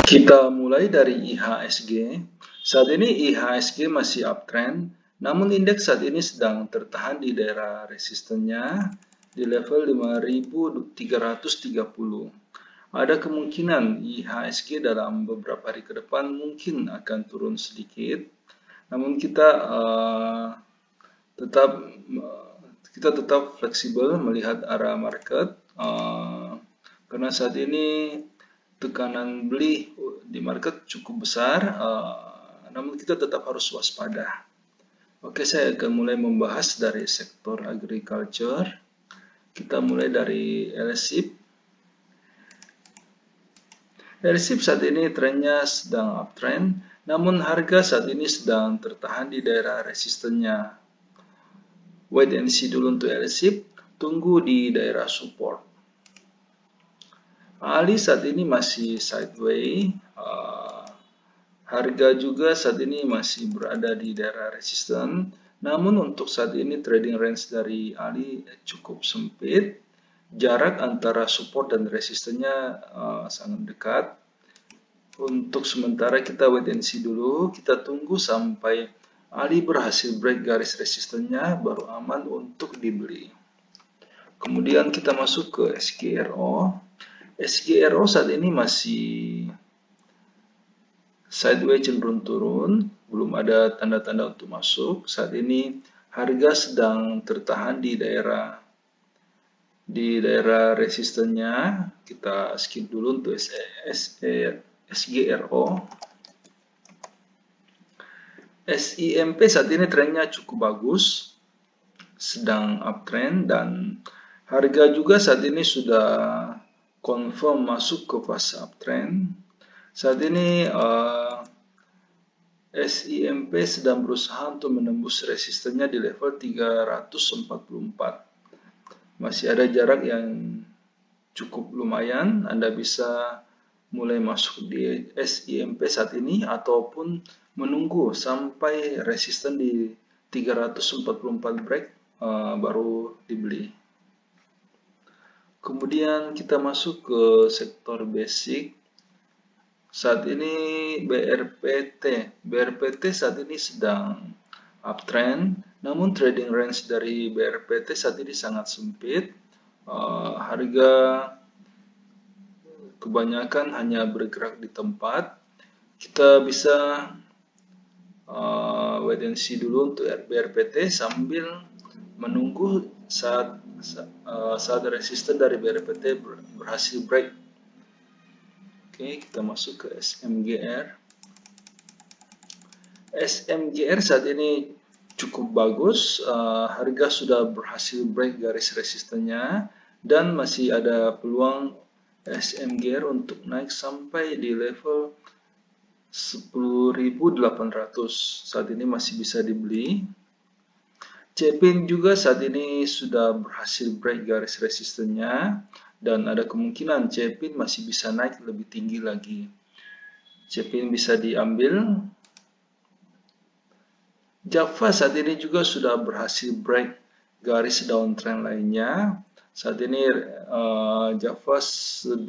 Kita mulai dari IHSG. Saat ini IHSG masih uptrend, namun indeks saat ini sedang tertahan di daerah resistennya di level 5.330. Ada kemungkinan IHSG dalam beberapa hari ke depan mungkin akan turun sedikit, namun kita tetap fleksibel melihat arah market karena saat ini tekanan beli di market cukup besar, namun kita tetap harus waspada. Oke, saya akan mulai membahas dari sektor agriculture. Kita mulai dari LSIP. LSIP saat ini trennya sedang uptrend, namun harga saat ini sedang tertahan di daerah resistennya. Wait and see dulu untuk LSIP, tunggu di daerah support. ALI saat ini masih sideways, harga juga saat ini masih berada di daerah resisten, namun untuk saat ini trading range dari ALI cukup sempit, jarak antara support dan resistennya sangat dekat. Untuk sementara kita wait and see dulu, kita tunggu sampai ALI berhasil break garis resistennya, baru aman untuk dibeli. Kemudian kita masuk ke SGRO. SGRO saat ini masih sideways cenderung turun, belum ada tanda-tanda untuk masuk. Saat ini harga sedang tertahan di daerah resistennya. Kita skip dulu untuk SGRO. SIMP saat ini trennya cukup bagus, sedang uptrend, dan harga juga saat ini sudah confirm masuk ke fase uptrend. Saat ini SIMP sedang berusaha untuk menembus resistennya di level 344. Masih ada jarak yang cukup lumayan. Anda bisa mulai masuk di SIMP saat ini ataupun menunggu sampai resisten di 344 break baru dibeli. Kemudian kita masuk ke sektor basic. Saat ini BRPT saat ini sedang uptrend, namun trading range dari BRPT saat ini sangat sempit. Harga kebanyakan hanya bergerak di tempat. Kita bisa wait and see dulu untuk BRPT sambil menunggu saat resisten dari BRPT berhasil break. Oke, kita masuk ke SMGR. SMGR saat ini cukup bagus, harga sudah berhasil break garis resistennya dan masih ada peluang SMGR untuk naik sampai di level 10.800. Saat ini masih bisa dibeli. CPIN juga saat ini sudah berhasil break garis resistennya dan ada kemungkinan CPIN masih bisa naik lebih tinggi lagi. CPIN bisa diambil. Java saat ini juga sudah berhasil break garis downtrend lainnya. Saat ini Java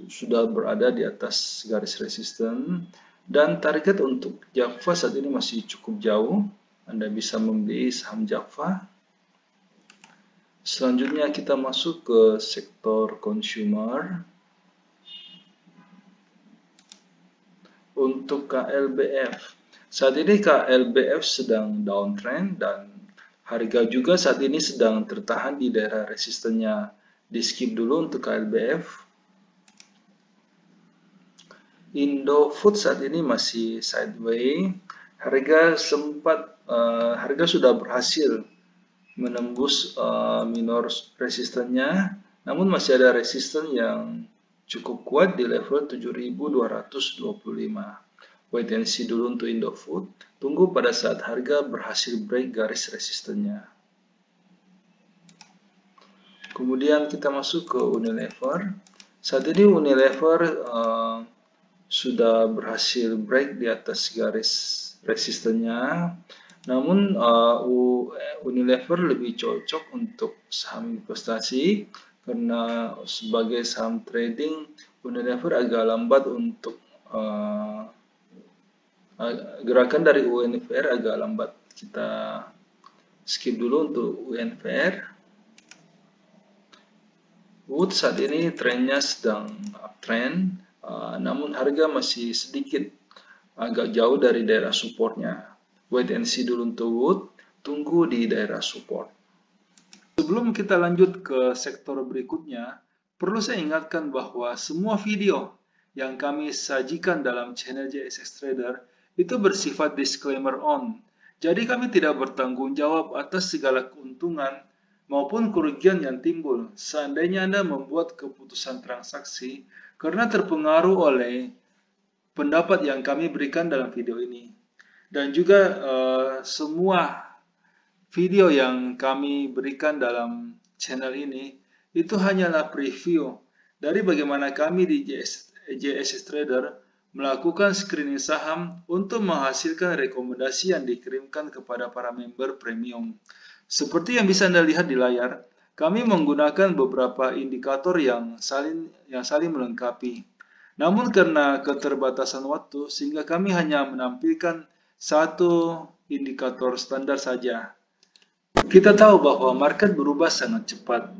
sudah berada di atas garis resisten dan target untuk Java saat ini masih cukup jauh. Anda bisa membeli saham Java. Selanjutnya kita masuk ke sektor consumer. Untuk KLBF. Saat ini KLBF sedang downtrend dan harga juga saat ini sedang tertahan di daerah resistennya. Di skip dulu untuk KLBF. Indofood saat ini masih sideways. Harga sudah berhasil menembus minor resistennya, namun masih ada resisten yang cukup kuat di level 7.225. Wait and see dulu untuk Indofood. Tunggu pada saat harga berhasil break garis resistennya. Kemudian kita masuk ke Unilever. Saat ini Unilever sudah berhasil break di atas garis resistennya. Namun Unilever lebih cocok untuk saham investasi karena sebagai saham trading Unilever agak lambat untuk gerakan dari UNFR agak lambat. Kita skip dulu untuk UNFR. Wood saat ini trennya sedang uptrend, namun harga masih sedikit agak jauh dari daerah supportnya. Wait and see dulu untuk Wood, tunggu di daerah support. Sebelum kita lanjut ke sektor berikutnya, perlu saya ingatkan bahwa semua video yang kami sajikan dalam channel JSX Trader itu bersifat disclaimer on. Jadi kami tidak bertanggung jawab atas segala keuntungan maupun kerugian yang timbul seandainya Anda membuat keputusan transaksi karena terpengaruh oleh pendapat yang kami berikan dalam video ini. Dan juga semua video yang kami berikan dalam channel ini itu hanyalah preview dari bagaimana kami di JSX Trader melakukan screening saham untuk menghasilkan rekomendasi yang dikirimkan kepada para member premium. Seperti yang bisa Anda lihat di layar, kami menggunakan beberapa indikator yang saling melengkapi. Namun karena keterbatasan waktu, sehingga kami hanya menampilkan satu indikator standar saja. Kita tahu bahwa market berubah sangat cepat.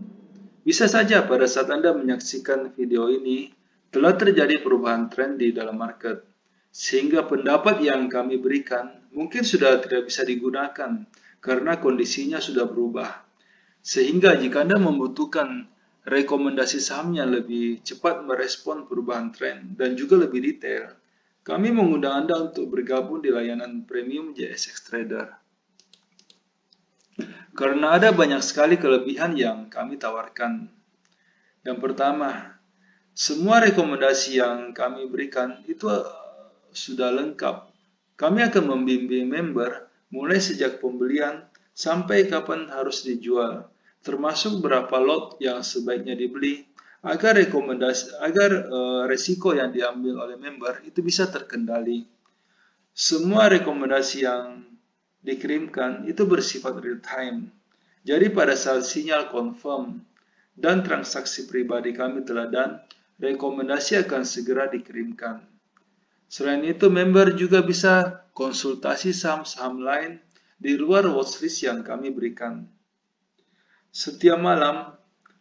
Bisa saja pada saat Anda menyaksikan video ini, telah terjadi perubahan tren di dalam market. Sehingga pendapat yang kami berikan mungkin sudah tidak bisa digunakan karena kondisinya sudah berubah. Sehingga jika Anda membutuhkan rekomendasi saham yang lebih cepat merespon perubahan tren dan juga lebih detail, kami mengundang Anda untuk bergabung di layanan premium JSX Trader. Karena ada banyak sekali kelebihan yang kami tawarkan. Yang pertama, semua rekomendasi yang kami berikan itu sudah lengkap. Kami akan membimbing member mulai sejak pembelian sampai kapan harus dijual, termasuk berapa lot yang sebaiknya dibeli agar resiko yang diambil oleh member itu bisa terkendali. Semua rekomendasi yang dikirimkan itu bersifat real time. Jadi pada saat sinyal confirm dan transaksi pribadi kami telah done, rekomendasi akan segera dikirimkan. Selain itu, member juga bisa konsultasi saham-saham lain di luar watchlist yang kami berikan. Setiap malam,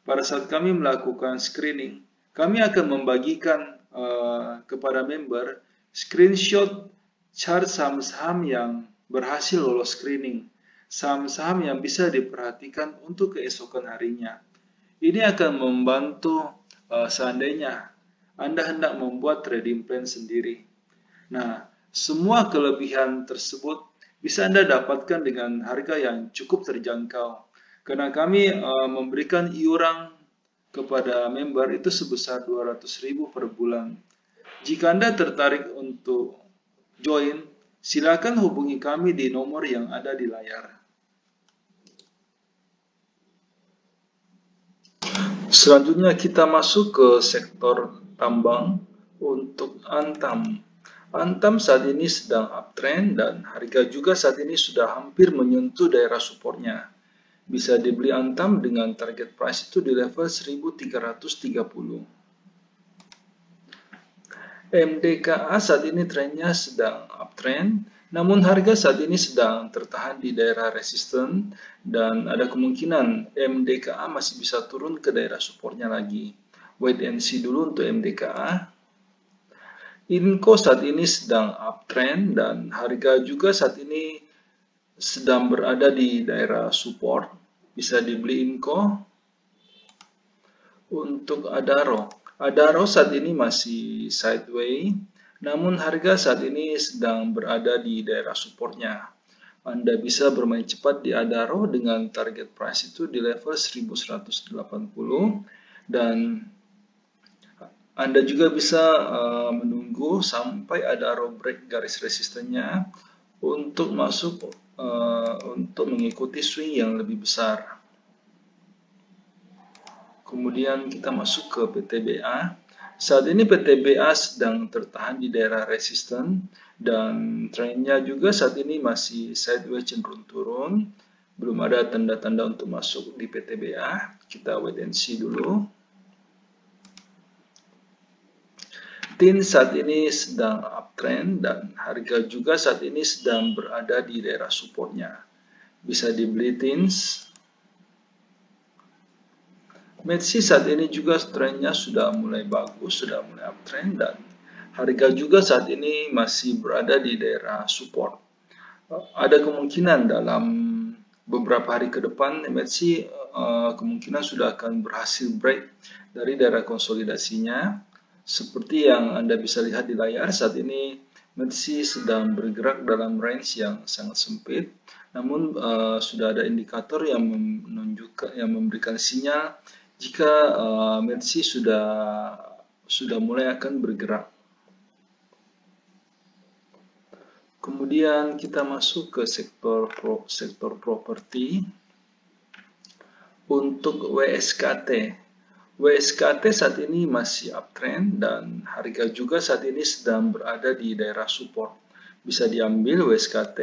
pada saat kami melakukan screening, kami akan membagikan kepada member screenshot chart saham-saham yang berhasil lolos screening, saham-saham yang bisa diperhatikan untuk keesokan harinya. Ini akan membantu seandainya Anda hendak membuat trading plan sendiri. Nah, semua kelebihan tersebut bisa Anda dapatkan dengan harga yang cukup terjangkau. Karena kami memberikan iuran kepada member itu sebesar 200.000 per bulan. Jika Anda tertarik untuk join, silakan hubungi kami di nomor yang ada di layar. Selanjutnya kita masuk ke sektor tambang untuk Antam. Antam saat ini sedang uptrend dan harga juga saat ini sudah hampir menyentuh daerah supportnya. Bisa dibeli Antam dengan target price itu di level 1330. MDKA saat ini trennya sedang uptrend, namun harga saat ini sedang tertahan di daerah resisten dan ada kemungkinan MDKA masih bisa turun ke daerah supportnya lagi. Wait and see dulu untuk MDKA. Inco saat ini sedang uptrend dan harga juga saat ini sedang berada di daerah support. Bisa dibeli Inco. Untuk Adaro. Adaro saat ini masih sideways, namun harga saat ini sedang berada di daerah supportnya. Anda bisa bermain cepat di Adaro dengan target price itu di level 1180 dan Anda juga bisa menunggu sampai Adaro break garis resistennya untuk masuk untuk mengikuti swing yang lebih besar. Kemudian kita masuk ke PTBA. Saat ini PTBA sedang tertahan di daerah resisten dan trennya juga saat ini masih sideways cenderung turun. Belum ada tanda-tanda untuk masuk di PTBA. Kita wait and see dulu. TIN saat ini sedang uptrend dan harga juga saat ini sedang berada di daerah supportnya. Bisa dibeli TINS. METSI saat ini juga trennya sudah mulai bagus, sudah mulai uptrend dan harga juga saat ini masih berada di daerah support. Ada kemungkinan dalam beberapa hari ke depan METSI kemungkinan sudah akan berhasil break dari daerah konsolidasinya. Seperti yang Anda bisa lihat di layar, saat ini METSI sedang bergerak dalam range yang sangat sempit. Namun sudah ada indikator yang menunjukkan, yang memberikan sinyal jika METSI sudah mulai akan bergerak. Kemudian kita masuk ke sektor properti. Untuk WSKT. WSKT saat ini masih uptrend dan harga juga saat ini sedang berada di daerah support. Bisa diambil WSKT.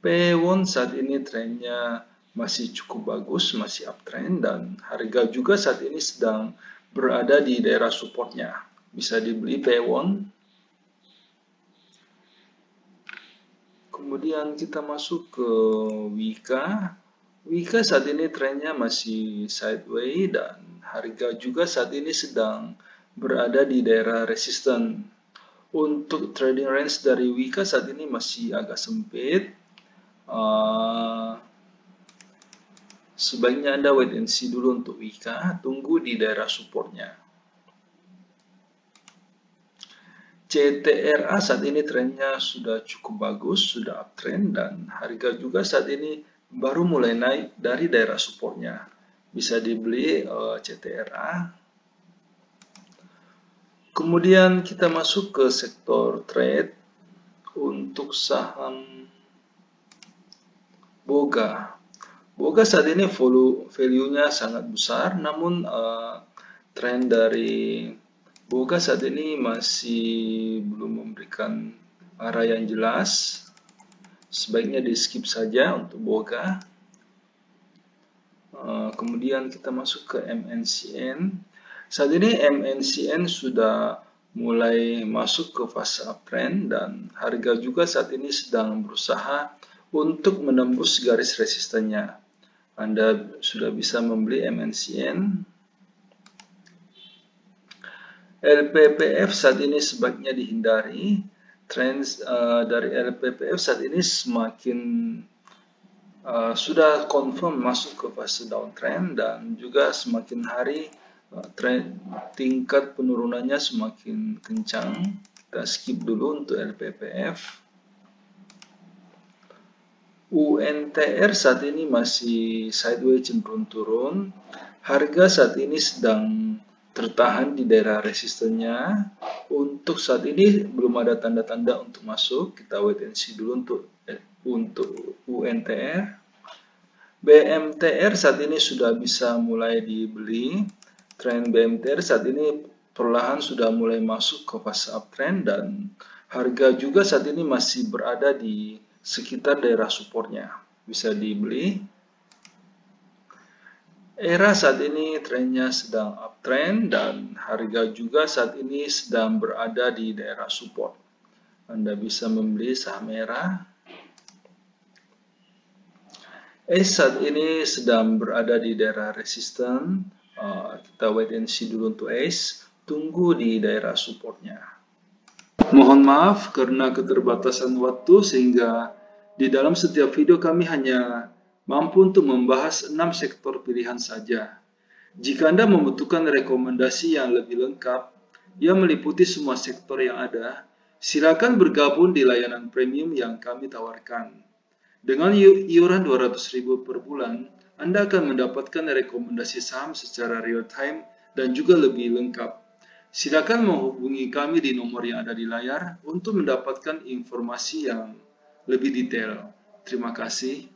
P1 saat ini trennya masih cukup bagus, masih uptrend dan harga juga saat ini sedang berada di daerah supportnya. Bisa dibeli P1. Kemudian kita masuk ke Wika. Wika saat ini trennya masih sideways dan harga juga saat ini sedang berada di daerah resisten. Untuk trading range dari Wika saat ini masih agak sempit. Sebaiknya Anda wait and see dulu untuk Wika, tunggu di daerah supportnya. CTRA saat ini trennya sudah cukup bagus, sudah uptrend dan harga juga saat ini baru mulai naik dari daerah supportnya. Bisa dibeli CTRA. Kemudian kita masuk ke sektor trade untuk saham Boga. Boga saat ini value-nya sangat besar, namun tren dari Boga saat ini masih belum memberikan arah yang jelas. Sebaiknya di skip saja untuk Boga. Kemudian kita masuk ke MNCN. Saat ini MNCN sudah mulai masuk ke fase uptrend dan harga juga saat ini sedang berusaha untuk menembus garis resistennya. Anda sudah bisa membeli MNCN. LPPF saat ini sebaiknya dihindari. Tren dari LPPF saat ini semakin sudah confirm masuk ke fase downtrend dan juga semakin hari tingkat penurunannya semakin kencang. Kita skip dulu untuk LPPF. UNTR saat ini masih sideways cenderung turun. Harga saat ini sedang tertahan di daerah resistennya. Untuk saat ini belum ada tanda-tanda untuk masuk. Kita wait and see dulu untuk UNTR. BMTR saat ini sudah bisa mulai dibeli. Tren BMTR saat ini perlahan sudah mulai masuk ke fase uptrend dan harga juga saat ini masih berada di sekitar daerah supportnya. Bisa dibeli. ERA saat ini trennya sedang uptrend dan harga juga saat ini sedang berada di daerah support. Anda bisa membeli saham ERA. ACE saat ini sedang berada di daerah resisten. Kita wait and see dulu untuk ACE. Tunggu di daerah supportnya. Mohon maaf karena keterbatasan waktu sehingga di dalam setiap video kami hanya mampu untuk membahas 6 sektor pilihan saja. Jika Anda membutuhkan rekomendasi yang lebih lengkap, yang meliputi semua sektor yang ada, silakan bergabung di layanan premium yang kami tawarkan. Dengan iuran 200.000 per bulan, Anda akan mendapatkan rekomendasi saham secara real time dan juga lebih lengkap. Silakan menghubungi kami di nomor yang ada di layar untuk mendapatkan informasi yang lebih detail. Terima kasih.